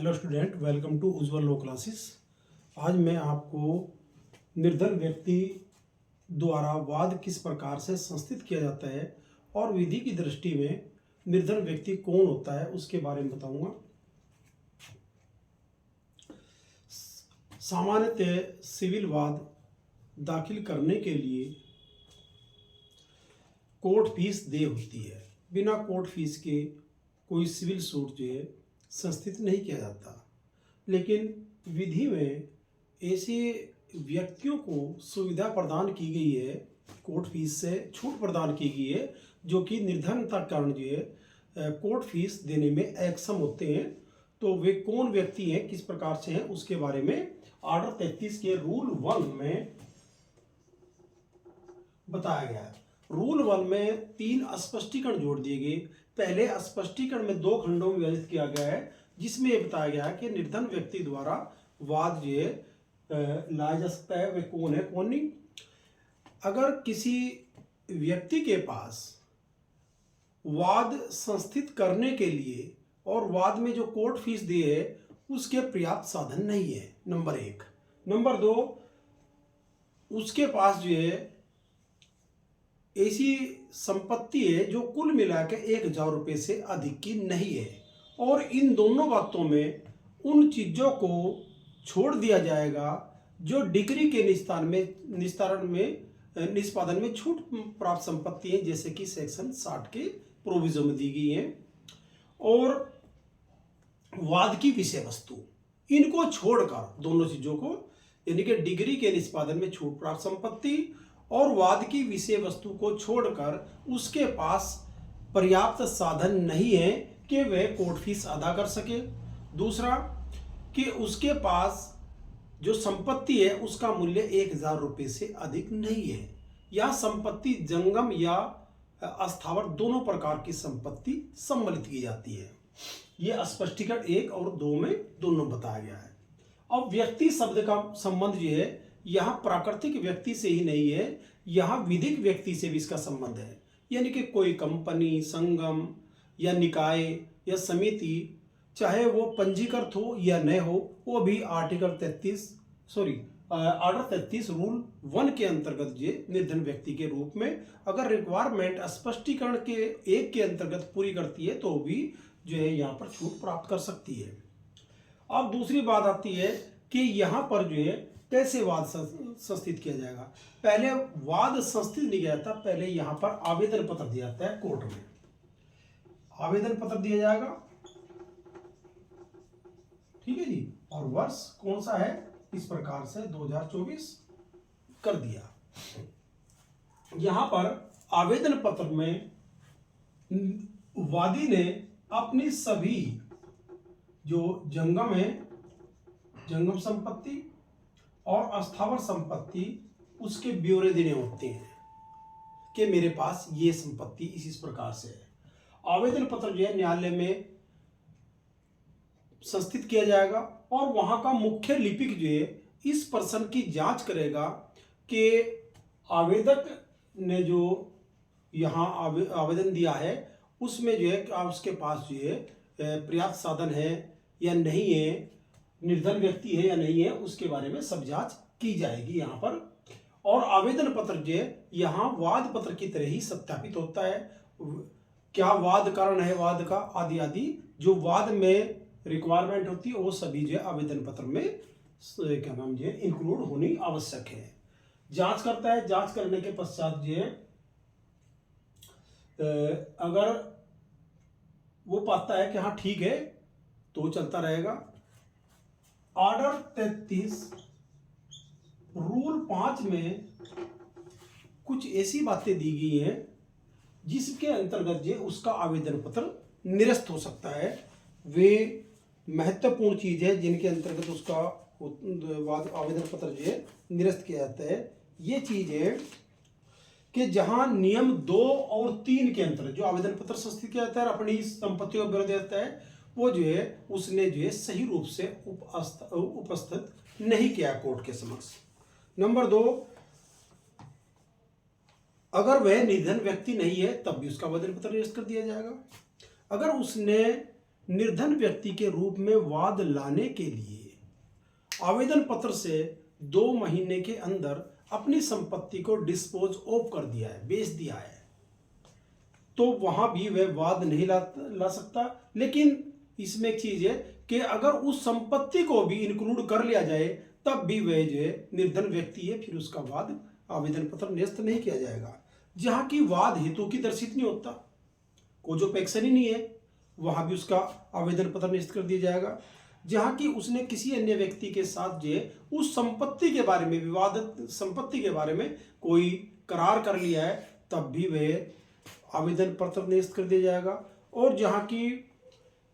Hello student, welcome to Ujjwal law classes. आज मैं आपको निर्धन व्यक्ति द्वारा वाद किस प्रकार से संस्थित किया जाता है और विधि की दृष्टि में निर्धन व्यक्ति कौन होता है उसके बारे में बताऊंगा। सामान्यतः सिविल वाद दाखिल करने के लिए कोर्ट फीस देय होती है। बिना कोर्ट फीस के कोई सिविल सूट जो है संस्थित नहीं किया जाता, लेकिन विधि में ऐसे व्यक्तियों को सुविधा प्रदान की गई है, कोर्ट फीस से छूट प्रदान की गई है, जो कि निर्धनता के कारण जो है कोर्ट फीस देने में अक्षम होते हैं। तो वे कौन व्यक्ति हैं, किस प्रकार से हैं, उसके बारे में ऑर्डर 33 के रूल 1 में बताया गया है। रूल 1 में 3 स्पष्टीकरण जोड़ दिए गए। पहले स्पष्टीकरण में 2 खंडों में विभाजित किया गया है, जिसमें यह बताया गया है कि निर्धन व्यक्ति द्वारा वाद जो है लाया जा सकता है, वे कौन है कौन नहीं। अगर किसी व्यक्ति के पास वाद संस्थित करने के लिए और वाद में जो कोर्ट फीस दी है उसके पर्याप्त साधन नहीं है, नंबर 1। नंबर 2, उसके पास जो है ऐसी संपत्ति है जो कुल मिलाकर 1000 रुपये से अधिक की नहीं है, और इन दोनों बातों में उन चीज़ों को छोड़ दिया जाएगा जो डिग्री के निष्पादन में छूट प्राप्त संपत्ति है, जैसे कि सेक्शन 60 के प्रोविजन में दी गई है। और वाद की विषय वस्तु, इनको छोड़कर दोनों चीज़ों को, यानी कि डिग्री के निष्पादन में छूट प्राप्त संपत्ति और वाद की विषय वस्तु को छोड़कर उसके पास पर्याप्त साधन नहीं है कि वह कोर्ट फीस अदा कर सके। दूसरा, कि उसके पास जो संपत्ति है उसका मूल्य 1000 रुपये से अधिक नहीं है। यह संपत्ति जंगम या अस्थावर दोनों प्रकार की संपत्ति सम्मिलित की जाती है। यह स्पष्टीकरण 1 और 2 में दोनों बताया गया है। अब व्यक्ति शब्द का संबंध जो है यहाँ प्राकृतिक व्यक्ति से ही नहीं है, यहाँ विधिक व्यक्ति से भी इसका संबंध है। यानी कि कोई कंपनी, संगम या निकाय या समिति, चाहे वो पंजीकृत हो या न हो, वो भी ऑर्डर 33 रूल 1 के अंतर्गत जो निर्धन व्यक्ति के रूप में अगर रिक्वायरमेंट स्पष्टीकरण के 1 के अंतर्गत पूरी करती है तो भी जो है यहाँ पर छूट प्राप्त कर सकती है। अब दूसरी बात आती है कि यहाँ पर जो है कैसे वाद संस्थित किया जाएगा। पहले वाद संस्थित नहीं किया जाता, पहले यहाँ पर आवेदन पत्र दिया जाता है कोर्ट में। आवेदन पत्र दिया जाएगा, ठीक है जी। और वर्ष कौन सा है, इस प्रकार से 2024 कर दिया। यहां पर आवेदन पत्र में वादी ने अपनी सभी जो जंगम है, जंगम संपत्ति और अस्थावर संपत्ति, उसके ब्यौरे देने होते हैं कि मेरे पास ये संपत्ति इस प्रकार से है। आवेदन पत्र जो है न्यायालय में संस्थित किया जाएगा और वहां का मुख्य लिपिक जो है इस पर्सन की जांच करेगा कि आवेदक ने जो यहाँ आवेदन दिया है उसमें जो है उसके पास जो है पर्याप्त साधन है या नहीं है, निर्धन व्यक्ति है या नहीं है, उसके बारे में सब जांच की जाएगी यहाँ पर। और आवेदन पत्र जो है यहाँ वाद पत्र की तरह ही सत्यापित होता है। क्या वाद कारण है वाद का, आदि आदि जो वाद में रिक्वायरमेंट होती है वो सभी जो है आवेदन पत्र में क्या नाम जो है इंक्लूड होनी आवश्यक है। जांच करता है, जांच करने के पश्चात जो है अगर वो पाता है कि हाँ ठीक है तो चलता रहेगा। ऑर्डर 33 रूल 5 में कुछ ऐसी बातें दी गई हैं जिसके अंतर्गत जो उसका आवेदन पत्र निरस्त हो सकता है। वे महत्वपूर्ण चीज है जिनके अंतर्गत उसका आवेदन पत्र जो है निरस्त किया जाता है। ये चीज है कि जहां नियम 2 और 3 के अंतर्गत जो आवेदन पत्र संस्थित किया जाता है, अपनी संपत्ति का ब्यौरा देता है, वो जो है उसने जो है सही रूप से उपस्थित नहीं किया कोर्ट के समक्ष। नंबर 2, अगर वह निर्धन व्यक्ति नहीं है तब भी उसका आवेदन पत्र निरस्त कर दिया जाएगा। अगर उसने निर्धन व्यक्ति के रूप में वाद लाने के लिए आवेदन पत्र से 2 महीने के अंदर अपनी संपत्ति को डिस्पोज ऑफ कर दिया है, बेच दिया है, तो वहां भी वह वाद नहीं ला सकता। लेकिन इसमें एक चीज है कि अगर उस संपत्ति को भी इंक्लूड कर लिया जाए तब भी वह जो है निर्धन व्यक्ति है, फिर उसका वाद आवेदन पत्र निरस्त नहीं किया जाएगा। जहां की वाद हेतु की दर्शित नहीं होता, कोजोपेक्शन ही नहीं है, वहां भी उसका आवेदन पत्र निरस्त कर दिया जाएगा। जहां की उसने किसी अन्य व्यक्ति के साथ जो है उस संपत्ति के बारे में, विवादित संपत्ति के बारे में कोई करार कर लिया है, तब भी वह आवेदन पत्र निरस्त कर दिया जाएगा। और जहां की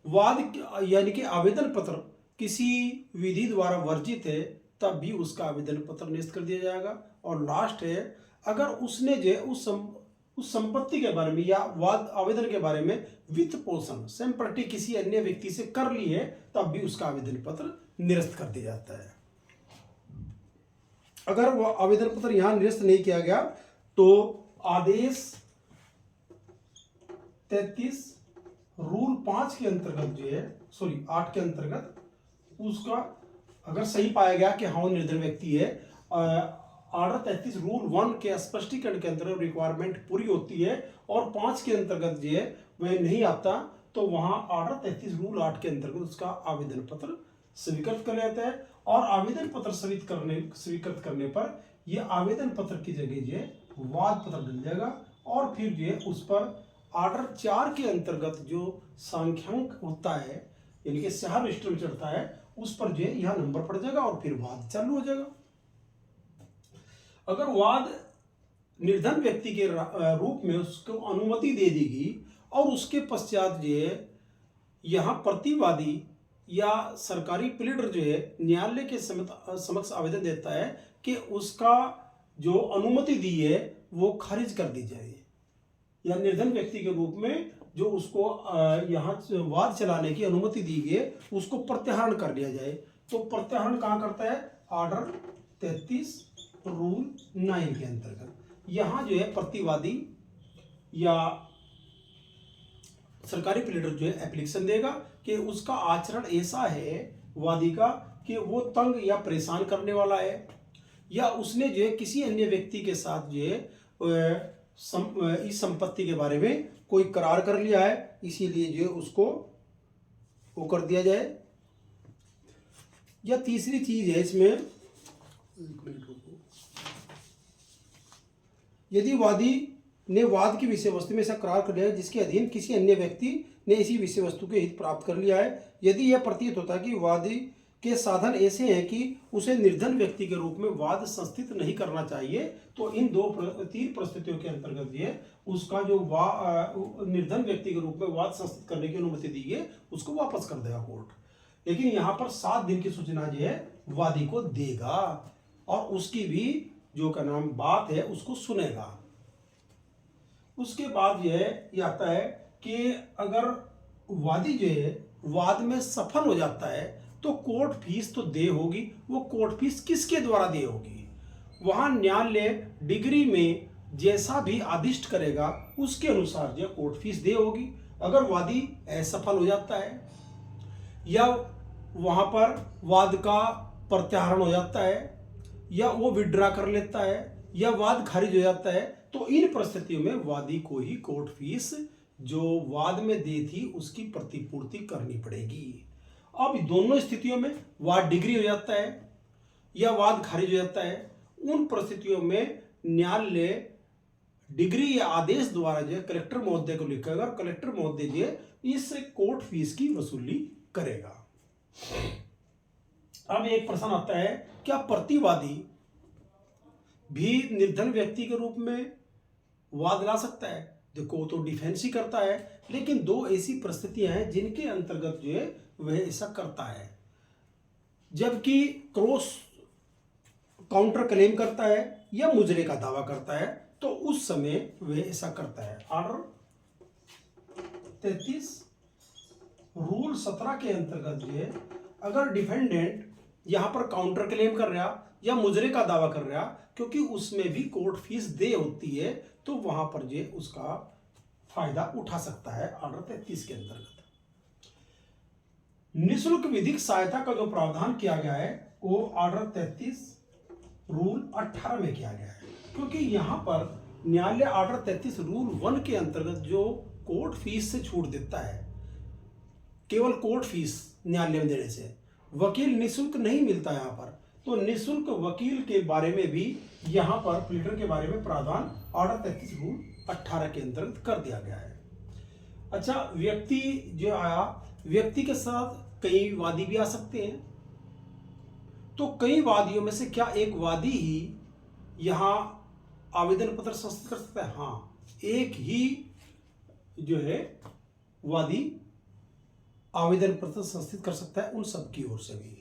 वाद यानी कि आवेदन पत्र किसी विधि द्वारा वर्जित है, तब भी उसका आवेदन पत्र निरस्त कर दिया जाएगा। और लास्ट है, अगर उसने जो उस संपत्ति के बारे में या वाद आवेदन के बारे में वित्त पोषण सिंपैथी किसी अन्य व्यक्ति से कर ली है, तब भी उसका आवेदन पत्र निरस्त कर दिया जाता है। अगर वह आवेदन पत्र यहां निरस्त नहीं किया गया तो आदेश 33 रूल 5 के अंतर्गत जो है 8 के अंतर्गत उसका अगर सही पाया गया कि हाँ निर्धन व्यक्ति है, ऑर्डर 33 रूल 1 के स्पष्टीकरण के अंतर्गत रिक्वायरमेंट पूरी होती है और 5 के अंतर्गत जो है वह नहीं आता, तो वहां ऑर्डर 33 रूल 8 के अंतर्गत उसका आवेदन पत्र स्वीकृत कर लेता है। और आवेदन पत्र स्वीकृत करने पर यह आवेदन पत्र की जगह जो है वाद पत्र डल जाएगा और फिर जो है उस पर ऑर्डर 4 के अंतर्गत जो सांख्यांक होता है यानी कि स्याह रजिस्टर में चढ़ता है, उस पर जो है यह नंबर पड़ जाएगा और फिर वाद चालू हो जाएगा। अगर वाद निर्धन व्यक्ति के रूप में उसको अनुमति दे देगी और उसके पश्चात जो है यहां प्रतिवादी या सरकारी प्लीडर जो है न्यायालय के समक्ष आवेदन देता है कि उसका जो अनुमति दी है वो खारिज कर दी जाए, या निर्धन व्यक्ति के रूप में जो उसको यहाँ वाद चलाने की अनुमति दी गई है उसको प्रत्याहरण कर लिया जाए। तो प्रत्याहरण कहाँ करता है? ऑर्डर 33 रूल 9 के अंतर्गत यहाँ जो है प्रतिवादी या सरकारी प्लीडर जो है एप्लीकेशन देगा कि उसका आचरण ऐसा है वादी का कि वो तंग या परेशान करने वाला है, या उसने जो है किसी अन्य व्यक्ति के साथ जो है इस संपत्ति के बारे में कोई करार कर लिया है, इसीलिए जो है उसको वो कर दिया जाए। या तीसरी चीज है इसमें, एक मिनट रुको, यदि वादी ने वाद की विषय वस्तु में ऐसा करार कर लिया है जिसके अधीन किसी अन्य व्यक्ति ने इसी विषय वस्तु के हित प्राप्त कर लिया है, यदि यह प्रतीत होता है कि वादी के साधन ऐसे हैं कि उसे निर्धन व्यक्ति के रूप में वाद संस्थित नहीं करना चाहिए, तो इन 3 परिस्थितियों के अंतर्गत ये उसका जो निर्धन व्यक्ति के रूप में वाद संस्थित करने की अनुमति दी है उसको वापस कर देगा कोर्ट। लेकिन यहाँ पर 7 दिन की सूचना जो है वादी को देगा और उसकी भी जो का नाम बात है उसको सुनेगा। उसके बाद ये आता है कि अगर वादी जो है वाद में सफल हो जाता है तो कोर्ट फीस तो दे होगी। वो कोर्ट फीस किसके द्वारा दे होगी? वहां न्यायालय डिग्री में जैसा भी आदिष्ट करेगा उसके अनुसार जो कोर्ट फीस दे होगी। अगर वादी असफल हो जाता है या वहां पर वाद का प्रत्याहरण हो जाता है या वो विड्रा कर लेता है या वाद खारिज हो जाता है, तो इन परिस्थितियों में वादी को ही कोर्ट फीस जो वाद में दी थी उसकी प्रतिपूर्ति करनी पड़ेगी। अब दोनों स्थितियों में वाद डिग्री हो जाता है या वाद खारिज हो जाता है, उन परिस्थितियों में न्यायालय डिग्री या आदेश द्वारा जो कलेक्टर महोदय को लिखेगा और कलेक्टर महोदय जो इस कोर्ट फीस की वसूली करेगा। अब एक प्रश्न आता है, क्या प्रतिवादी भी निर्धन व्यक्ति के रूप में वाद ला सकता है? देखो तो डिफेंस ही करता है, लेकिन 2 ऐसी परिस्थितियां हैं जिनके अंतर्गत जो है वह ऐसा करता है। जबकि क्रॉस काउंटर क्लेम करता है या मुजरे का दावा करता है तो उस समय वह ऐसा करता है। ऑर्डर 33 रूल 17 के अंतर्गत जो है अगर डिफेंडेंट यहां पर काउंटर क्लेम कर रहा या मुजरे का दावा कर रहा, क्योंकि उसमें भी कोर्ट फीस दे होती है, तो वहां पर जो उसका फायदा उठा सकता है ऑर्डर 33 के अंतर्गत। निःशुल्क विधिक सहायता का जो प्रावधान किया गया है वो ऑर्डर 33 रूल 18 में किया गया है, क्योंकि यहाँ पर न्यायालय ऑर्डर 33 रूल 1 के अंतर्गत जो कोर्ट फीस से छूट देता है, केवल कोर्ट फीस न्यायालय में देने से वकील निःशुल्क नहीं मिलता यहाँ पर, तो निःशुल्क वकील के बारे में भी यहाँ पर प्लीडर के बारे में प्रावधान ऑर्डर 33 रूल 18 के अंतर्गत कर दिया गया है। अच्छा, व्यक्ति जो आया, व्यक्ति के साथ कई वादी भी आ सकते हैं, तो कई वादियों में से क्या एक वादी ही यहाँ आवेदन पत्र संस्थित कर सकता है? हाँ, एक ही जो है वादी आवेदन पत्र संस्थित कर सकता है उन सब की ओर से भी।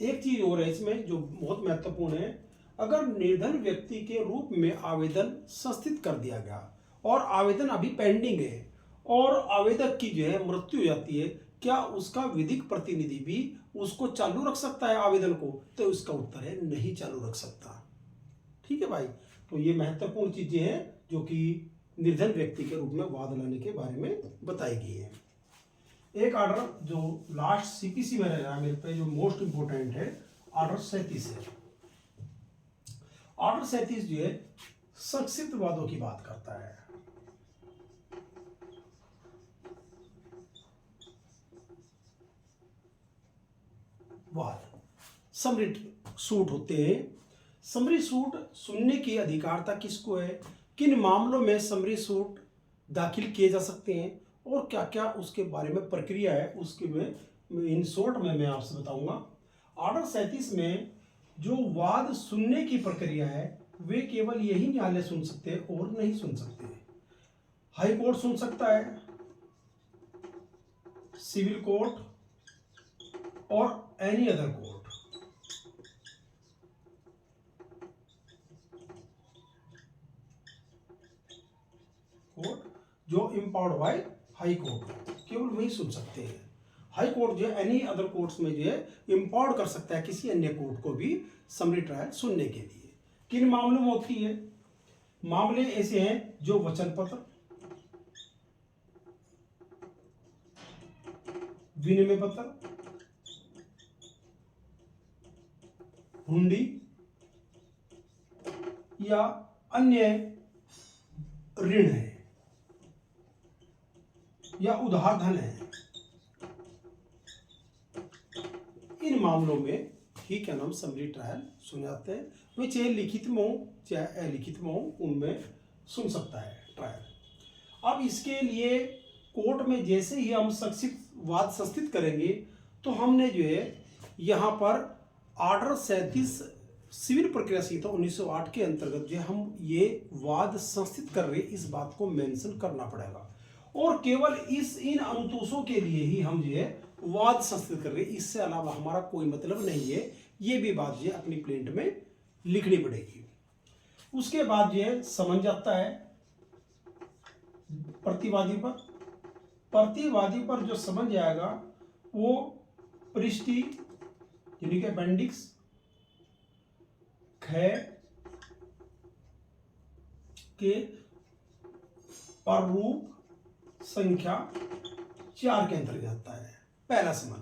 एक चीज और है इसमें जो बहुत महत्वपूर्ण है, अगर निर्धन व्यक्ति के रूप में आवेदन संस्थित कर दिया गया और आवेदन अभी पेंडिंग है और आवेदक की जो है मृत्यु हो जाती है, क्या उसका विधिक प्रतिनिधि भी उसको चालू रख सकता है आवेदन को? तो उसका उत्तर है नहीं चालू रख सकता। ठीक है भाई, तो ये महत्वपूर्ण चीजें हैं जो कि निर्धन व्यक्ति के रूप में वाद लाने के बारे में बताई गई है। एक ऑर्डर जो लास्ट सीपीसी में रह रहा है मेरे पे, जो मोस्ट इंपोर्टेंट है, ऑर्डर 37 है। ऑर्डर 37 जो है संक्षिप्त वादों की बात करता है। वाद समरी सूट होते हैं। समरी सूट सुनने की अधिकारता किसको है, किन मामलों में समरी सूट दाखिल किए जा सकते हैं और क्या क्या उसके बारे में प्रक्रिया है, उसके में इन शॉर्ट में मैं आपसे बताऊंगा। ऑर्डर 37 में जो वाद सुनने की प्रक्रिया है वे केवल यही न्यायालय सुन सकते हैं और नहीं सुन सकते। हाई कोर्ट सुन सकता है, सिविल कोर्ट और एनी अदर कोर्ट। जो इम्पावर्ड बाय हाई कोर्ट, केवल वही सुन सकते हैं। हाई कोर्ट जो है एनी अदर कोर्ट्स में जो है इम्पावर्ड कर सकता है किसी अन्य कोर्ट को भी समरी ट्रायल सुनने के लिए। किन मामलों में होती है? मामले ऐसे हैं जो वचन पत्र, विनिमय पत्र, हुंडी या अन्य ऋण है या उधार धन है। इन मामलों में ही क्या नाम समरी ट्रायल सुने जाते हैं। वे चाहे लिखित में हो चाहे अलिखित में हो, उनमें सुन सकता है ट्रायल। अब इसके लिए कोर्ट में जैसे ही हम संक्षिप्त वाद संस्थित करेंगे तो हमने जो है यहाँ पर ऑर्डर 37 सिविल प्रक्रिया संहिता 1908 के अंतर्गत जो हम ये वाद संस्थित कर रहे इस बात को मेंशन करना पड़ेगा, और केवल इन अनुतोषों के लिए ही हम जो है वाद संस्थित कर रहे हैं, इससे अलावा हमारा कोई मतलब नहीं है। ये भी बात जो है अपनी प्लेंट में लिखनी पड़ेगी। उसके बाद जो है समन जाता है प्रतिवादी पर। प्रतिवादी पर जो समन जाएगा वो पृष्ठि यानी कि अपेंडिक्स ख के प्रारूप संख्या 4 के अंतर्गत आता है। पहला समन,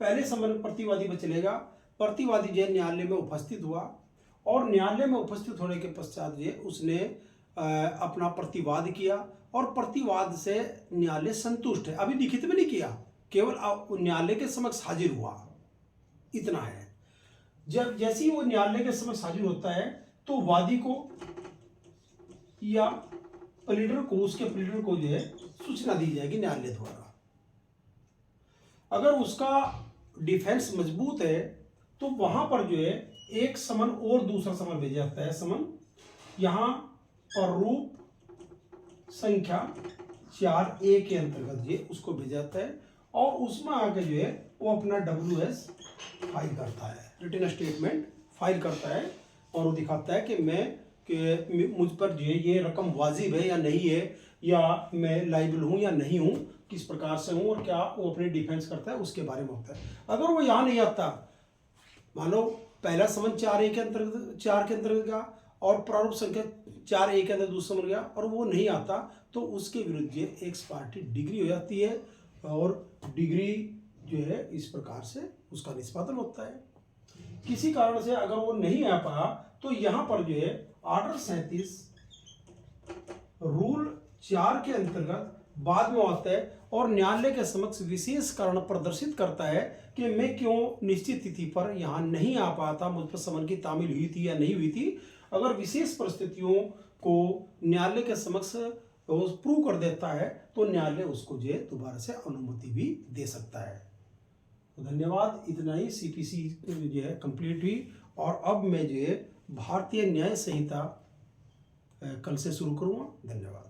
पहले समन प्रतिवादी पर चलेगा। प्रतिवादी जो न्यायालय में उपस्थित हुआ और न्यायालय में उपस्थित होने के पश्चात जो उसने अपना प्रतिवाद किया और प्रतिवाद से न्यायालय संतुष्ट है। अभी लिखित में नहीं किया, केवल न्यायालय के समक्ष हाजिर हुआ, इतना है। जब जैसे ही वो न्यायालय के समक्ष हाजिर होता है तो वादी को या प्लीडर को, उसके प्लीडर को जो है सूचना दी जाएगी न्यायालय द्वारा। अगर उसका डिफेंस मजबूत है तो वहां पर जो है एक समन और दूसरा समन भेजा जाता है। समन यहां प्रारूप संख्या 4A के अंतर्गत ये उसको भेजा जाता है और उसमें आके जो है वो अपना WS फाइल करता है, रिटन स्टेटमेंट फाइल करता है और वो दिखाता है कि मुझ पर जो है ये रकम वाजिब है या नहीं है, या मैं लाइबल हूँ या नहीं हूँ, किस प्रकार से हूँ और क्या वो अपने डिफेंस करता है उसके बारे में होता है। अगर वो यहाँ नहीं आता, मान लो पहला समन 4A के अंतर्गत 4 के अंतर्गत गया और प्रारूप संख्या 4A के अंदर दूसरा समन गया और वो नहीं आता तो उसके विरुद्ध एक्स पार्टी डिग्री हो जाती है और डिग्री जो है इस प्रकार से उसका निष्पादन होता है। किसी कारण से अगर वो नहीं आ पाया तो यहाँ पर जो है ऑर्डर 37 रूल 4 के अंतर्गत बाद में आता है और न्यायालय के समक्ष विशेष कारण प्रदर्शित करता है कि मैं क्यों निश्चित तिथि पर यहाँ नहीं आ पाया था, मुझ पर समन की तामील हुई थी या नहीं हुई थी। अगर विशेष परिस्थितियों को न्यायालय के समक्ष प्रूव कर देता है तो न्यायालय उसको जो है दोबारा से अनुमति भी दे सकता है। तो धन्यवाद। इतना ही सीपीसी जो है कंप्लीट हुई और अब मैं जो है भारतीय न्याय संहिता कल से शुरू करूँगा। धन्यवाद।